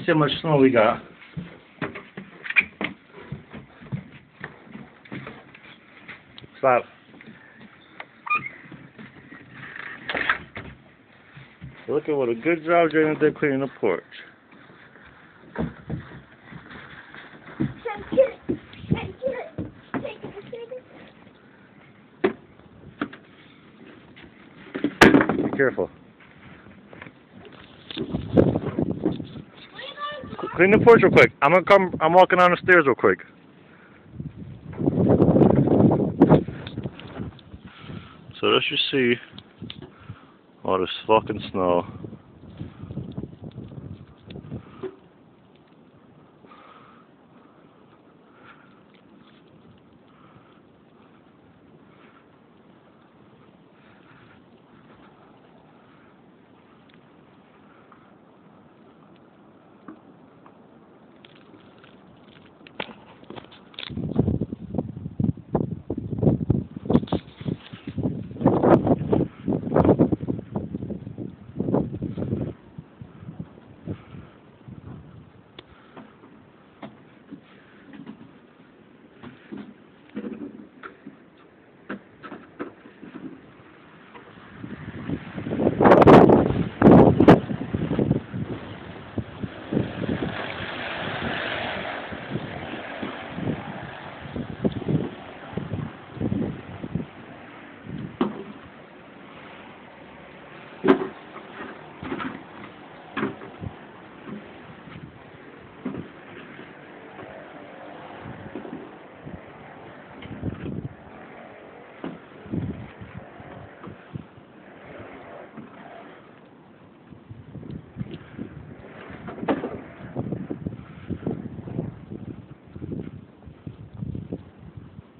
see how much snow we got. Stop. Look at what a good job Jana did cleaning the porch. Be careful. Clean the porch real quick. I'm walking down the stairs real quick. So as you see, all this fucking snow.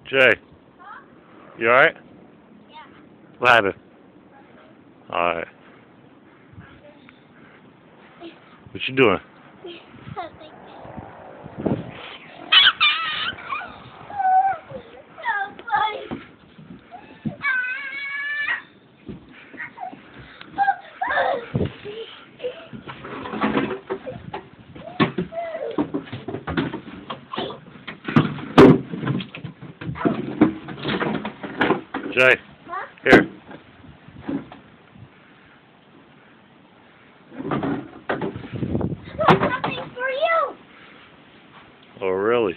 Jay, you alright? Yeah. What happened? Alright. What you doing? Jay, Huh? here. Something for you. Oh, really?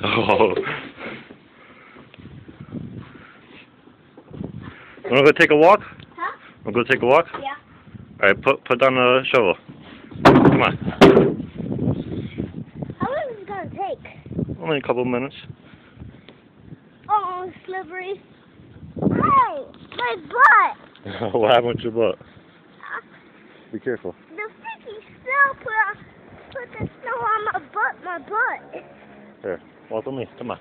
Hold Oh. Wanna go take a walk? Huh? Wanna go take a walk? Yeah. Alright, put down the shovel. Come on. How long is it gonna take? Only a couple minutes. Oh, slippery. Hey, my butt. What happened with your butt? Be careful. The sticky snow put the snow on my butt. Here, walk with me. Come on.